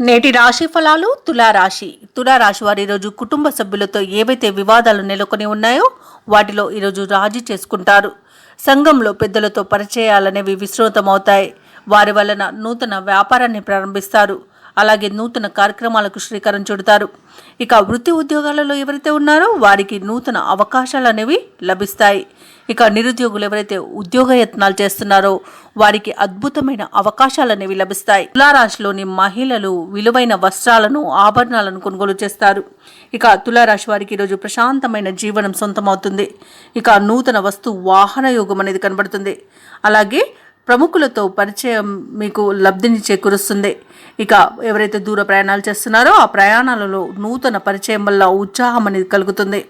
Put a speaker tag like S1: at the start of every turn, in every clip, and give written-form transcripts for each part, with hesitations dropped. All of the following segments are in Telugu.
S1: నేటి రాశి ఫలాలు తులారాశి వారు ఈరోజు కుటుంబ సభ్యులతో ఏవైతే వివాదాలు నెలకొని ఉన్నాయో వాటిలో ఈరోజు రాజీ చేసుకుంటారు. సంఘంలో పెద్దలతో పరిచయాలనేవి విస్తృతమవుతాయి. వారి వలన నూతన వ్యాపారాన్ని ప్రారంభిస్తారు. అలాగే నూతన కార్యక్రమాలకు శ్రీకారం చుడతారు. ఇక వృత్తి ఉద్యోగాలలో ఎవరైతే ఉన్నారో వారికి నూతన అవకాశాలు అనేవి లభిస్తాయి. ఇక నిరుద్యోగులు ఎవరైతే ఉద్యోగయత్నాలు చేస్తున్నారో వారికి అద్భుతమైన అవకాశాలు అనేవి లభిస్తాయి. తులారాశిలోని మహిళలు విలువైన వస్త్రాలను ఆభరణాలను కొనుగోలు చేస్తారు. ఇక తులారాశి వారికి ఈరోజు ప్రశాంతమైన జీవనం సొంతమవుతుంది. ఇక నూతన వస్తు వాహన యోగం అనేది కనబడుతుంది. అలాగే ప్రముఖులతో పరిచయం మీకు లబ్ధిని చేకూరుస్తుంది. ఇక ఎవరైతే దూర ప్రయాణాలు చేస్తున్నారో ఆ ప్రయాణాలలో నూతన పరిచయం వల్ల ఉత్సాహం అనేది కలుగుతుంది.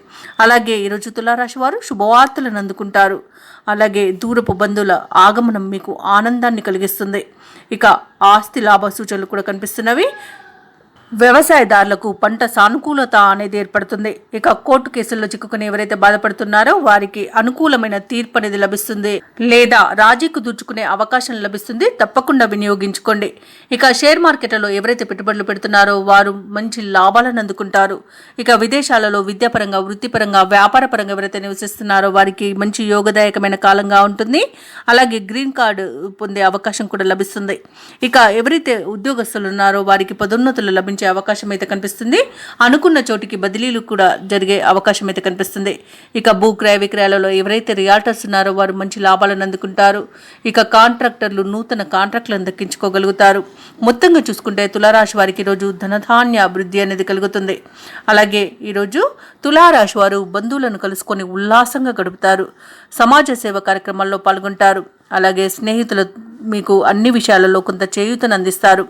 S1: అలాగే ఈరోజు తులారాశి వారు శుభవార్తలను అందుకుంటారు. అలాగే దూరపు బంధువుల ఆగమనం మీకు ఆనందాన్ని కలిగిస్తుంది. ఇక ఆస్తి లాభ సూచనలు కూడా కనిపిస్తున్నవి. వ్యవసాయదారులకు పంట సానుకూలత అనేది ఏర్పడుతుంది. ఇక కోర్టు కేసుల్లో చిక్కుకుని ఎవరైతే బాధపడుతున్నారో వారికి అనుకూలమైన తీర్పు అనేది లభిస్తుంది. లేదా రాజీకు దూర్చుకునే అవకాశం లభిస్తుంది. తప్పకుండా వినియోగించుకోండి. ఇక షేర్ మార్కెట్లలో ఎవరైతే పెట్టుబడులు పెడుతున్నారో వారు మంచి లాభాలను అందుకుంటారు. ఇక విదేశాలలో విద్యాపరంగా, వృత్తిపరంగా, వ్యాపారపరంగా ఎవరైతే నివసిస్తున్నారో వారికి మంచి యోగదాయకమైన కాలంగా ఉంటుంది. అలాగే గ్రీన్ కార్డు పొందే అవకాశం కూడా లభిస్తుంది. ఇక ఎవరైతే ఉద్యోగస్తులు ఉన్నారో వారికి పదోన్నతులు లభించే అవకాశం అయితే కనిపిస్తుంది. అనుకున్న చోటికి బదిలీలు కూడా జరిగే అవకాశం అయితే కనిపిస్తుంది. ఇక భూ క్రయ విక్రయాలలో ఎవరైతే రియాల్టర్స్ ఉన్నారో వారు మంచి లాభాలను అందుకుంటారు. ఇక కాంట్రాక్టర్లు నూతన కాంట్రాక్టులను దక్కించుకోగలుగుతారు. మొత్తంగా చూసుకుంటే తులారాశి వారికి ఈరోజు ధనధాన్య అభివృద్ధి అనేది కలుగుతుంది. అలాగే ఈరోజు తులారాశి వారు బంధువులను కలుసుకొని ఉల్లాసంగా గడుపుతారు. సమాజ సేవ కార్యక్రమాల్లో పాల్గొంటారు. అలాగే స్నేహితులు మీకు అన్ని విషయాలలో కొంత చేయూతను అందిస్తారు.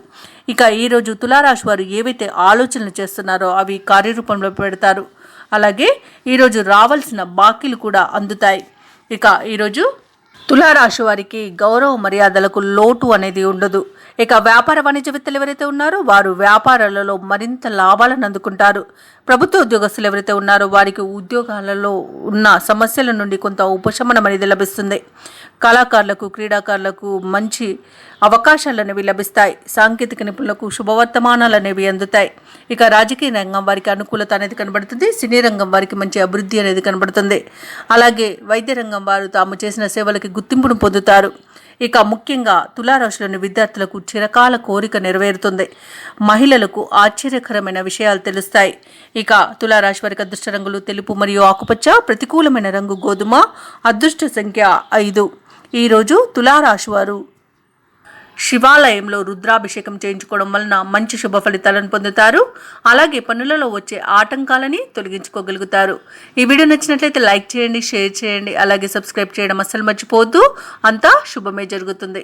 S1: ఇక ఈరోజు తులారాశి వారు ఏవైతే ఆలోచనలు చేస్తున్నారో అవి కార్యరూపంలో పెడతారు. అలాగే ఈరోజు రావాల్సిన బాకీలు కూడా అందుతాయి. ఇక ఈరోజు తులారాశి వారికి గౌరవ మర్యాదలకు లోటు అనేది ఉండదు. ఇక వ్యాపార వాణిజ్యవేత్తలు ఎవరైతే ఉన్నారో వారు వ్యాపారాలలో మరింత లాభాలను అందుకుంటారు. ప్రభుత్వ ఉద్యోగస్తులు ఎవరైతే ఉన్నారో వారికి ఉద్యోగాలలో ఉన్న సమస్యల నుండి కొంత ఉపశమనం అనేది లభిస్తుంది. కళాకారులకు, క్రీడాకారులకు మంచి అవకాశాలు అనేవి లభిస్తాయి. సాంకేతిక నిపుణులకు శుభవర్తమానాలు అనేవి అందుతాయి. ఇక రాజకీయ రంగం వారికి అనుకూలత అనేది కనబడుతుంది. సినీ రంగం వారికి మంచి అభివృద్ధి అనేది కనబడుతుంది. అలాగే వైద్య రంగం వారు తాము చేసిన సేవలకి గుర్తింపును పొందుతారు. ఇక ముఖ్యంగా తులారాశిలోని విద్యార్థులకు చిరకాల కోరిక నెరవేరుతుంది. మహిళలకు ఆశ్చర్యకరమైన విషయాలు తెలుస్తాయి. ఇక తులారాశి వారికి అదృష్ట రంగులు తెలుపు మరియు ఆకుపచ్చ, ప్రతికూలమైన రంగు గోధుమ, అదృష్ట సంఖ్య 5. ఈరోజు తులారాశి వారు శివాలయంలో రుద్రాభిషేకం చేయించుకోవడం వలన మంచి శుభ ఫలితాలను పొందుతారు. అలాగే పనులలో వచ్చే ఆటంకాలని తొలగించుకోగలుగుతారు. ఈ వీడియో నచ్చినట్లయితే లైక్ చేయండి, షేర్ చేయండి, అలాగే సబ్స్క్రైబ్ చేయడం అస్సలు మర్చిపోవద్దు. అంతా శుభమే జరుగుతుంది.